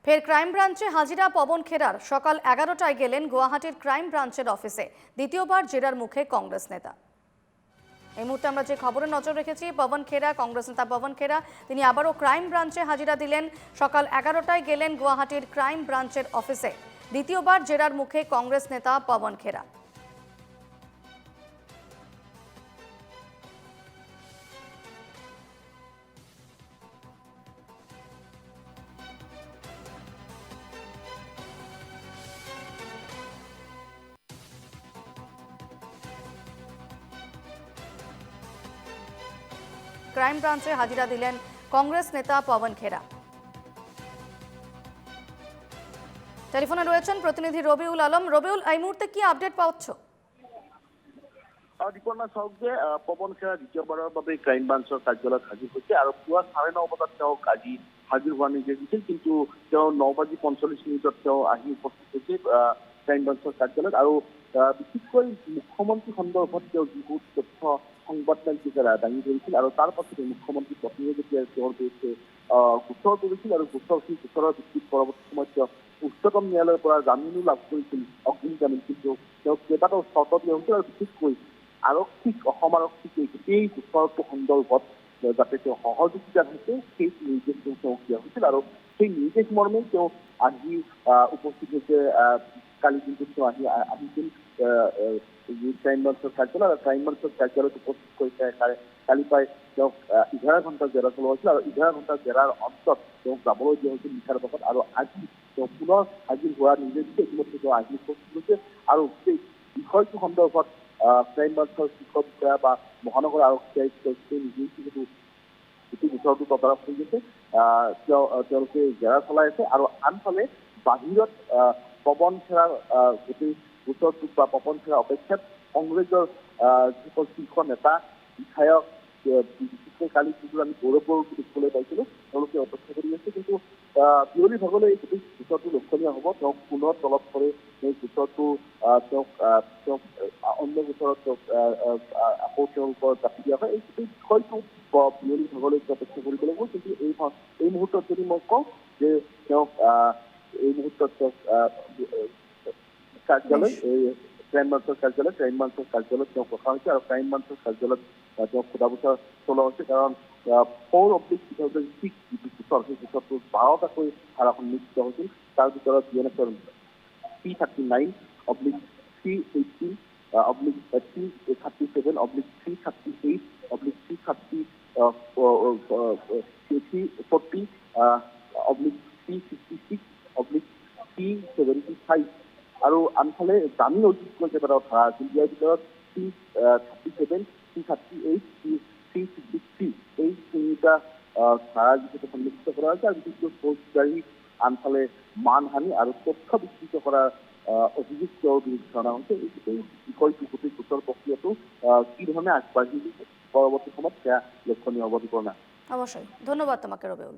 ফের ক্রাইম ব্রাঞ্চে হাজিরা পবন খেরার। সকাল 11টায় গেলেন গুয়াহাটির ক্রাইম ব্রাঞ্চের অফিসে। দ্বিতীয়বার জেরার মুখে কংগ্রেস নেতা। এই মুহূর্তে আমরা যে খবরে নজর রেখেছি, পবন খেরা, কংগ্রেস নেতা পবন খেরা তিনি আবারও ক্রাইম ব্রাঞ্চে হাজিরা দিলেন। সকাল 11টায় গেলেন গুয়াহাটির ক্রাইম ব্রাঞ্চের অফিসে। দ্বিতীয়বার জেরার মুখে কংগ্রেস নেতা পবন খেরা। ক্রাইম ব্রাঞ্চে হাজিরা দিলেন কংগ্রেস নেতা পবন খেরা। টেলিফোনে রয়েছেন প্রতিনিধি রবিউল আলম। রবিউল, এই মুহূর্তে কি আপডেট পাচ্ছ? দীপর্ণা সহজে পবন খেরা দ্বিতীয়বারের বাবে ক্রাইম ব্ৰাঞ্চৰ কাৰ্যালয়ত হাজিৰ হৈছে আৰু পুৱা 9:30 বজাত তেওঁক আজি হাজিৰ হোৱাৰ নিৰ্দেশ দিছিল, কিন্তু তেওঁ 9:45 তেওঁ আহি উপস্থিত হৈছে ক্ৰাইম ব্ৰাঞ্চৰ কাৰ্যালয়ত। আৰু বিশেষকৈ মুখ্যমন্ত্ৰী সন্দৰ্ভত তেওঁ যিবোৰ তথ্য সংবাদমেলযোগে দাঙি ধৰিছিল আৰু তাৰ পাছতে মুখ্যমন্ত্ৰী পত্নীয়ে যেতিয়া তেওঁৰ বিৰুদ্ধে গোচৰ তৰিছিল আৰু সেই গোচৰৰ ভিত্তিত পৰৱৰ্তী সময়ত তেওঁ উচ্চতম ন্যায়ালয়ৰ পৰা জামিনো লাভ কৰিছিল, অগ্ৰিম জামিন। কিন্তু তেওঁক কেইবাটাও চৰ্ত দিয়া হৈছিল আৰু বিশেষকৈ অসম আৰক্ষীক এই গোচৰটো সন্দৰ্ভত যাতে তেওঁ সহযোগিতা থাকে সেই নিৰ্দেশটো তেওঁক দিয়া হৈছিল। আৰু সেই নিৰ্দেশ মৰ্মে তেওঁ আজি উপস্থিত হৈছে। কালি দিনটোত তেওঁ আহিছিল ক্ৰাইম ব্ৰাঞ্চৰ কাৰ্যালয়, আৰু ক্ৰাইম ব্ৰাঞ্চৰ কাৰ্যালয়ত উপস্থিত কৰি কালি প্ৰায় তেওঁক 11 ঘণ্টা জেৰা চলোৱা হৈছিল। আৰু 11 ঘণ্টা জেৰাৰ অন্তত তেওঁক যাবলৈ দিয়া হৈছিল নিশাৰ ভাগত। আৰু আজি তেওঁ পুনৰ হাজিৰ হোৱাৰ নিৰ্দেশ দিছে। ইতিমধ্যে তেওঁ আহি উপস্থিত হৈছে আৰু সেই বিষয়টো সন্দৰ্ভত ক্ৰাইম ব্ৰাঞ্চৰ শীৰ্ষ বিষয়া বা মহানগৰ আৰক্ষী আয়ুক্তই নিজেই যিহেতু গোটেই গোচৰটো তদাৰক কৰি আছে, তেওঁলোকে জেৰা চলাই আছে। আৰু আনফালে বাহিৰত পবন খেৰাৰ গোটেই গোচৰটোক বা পবন খেৰাৰ অপেক্ষাত কংগ্ৰেছৰ যিসকল শীৰ্ষ নেতা বিধায়ক, বিশেষকৈ কালি যিবোৰ আমি গৌৰৱবোৰ দেখিবলৈ পাইছিলো, তেওঁলোকে অপেক্ষা কৰি আছে। কিন্তু বিয়লি ভাগলৈ এই গোটেই গোচৰটো লক্ষণীয় হ'ব। তেওঁক পুনৰ তলব কৰে এই গোচৰটো, তেওঁক অন্য গোচৰত আকৌ তেওঁলোকৰ জাপি দিয়া হয়। এই গোটেই বিষয়টো বিয়লি ভাগলৈ অপেক্ষা কৰিব লাগিব। কিন্তু এই মুহূৰ্তত যদি মই কওঁ যে তেওঁক এই মুহূৰ্তত কাৰ্যালয়, এই ক্ৰাইম ব্ৰাঞ্চৰ কাৰ্যালয়ত তেওঁক ৰখা হৈছে। আৰু ক্ৰাইম ব্ৰাঞ্চৰ কাৰ্যালয়ত তেওঁক সোধা পোছা চলোৱা হৈছে, কাৰণ 4/2006 যিটো গোচৰ, সেই গোচৰটোত 12টাকৈ ধাৰা সন্নিৱিষ্ট হৈছিল। তাৰ ভিতৰত DNSৰ 339/318/337/338/340 356/375 আৰু আনফালে জামিন অযোগ্য কেইবাটাও ধাৰা আছিল। ইয়াৰ ভিতৰত 337, 338, 363 এই তিনিটা ধাৰা যিহেতু সন্নিৱিষ্ট কৰা হৈছে। আৰু বিশেষকৈ ফৌজদাৰী, আনফালে মানহানি আৰু তথ্য বিকৃত কৰাৰ অভিযোগ তেওঁৰ বিৰুদ্ধে অনা হৈছে। এই গোটেই বিষয়টো, গোটেই গোচৰ প্ৰক্ৰিয়াটো কি ধৰণে আগবাঢ়ি পৰৱৰ্তী সময়ত সেয়া লক্ষণীয় হ'ব। অবশ্যই, ধন্যবাদ তোমাকে ৰবিউল।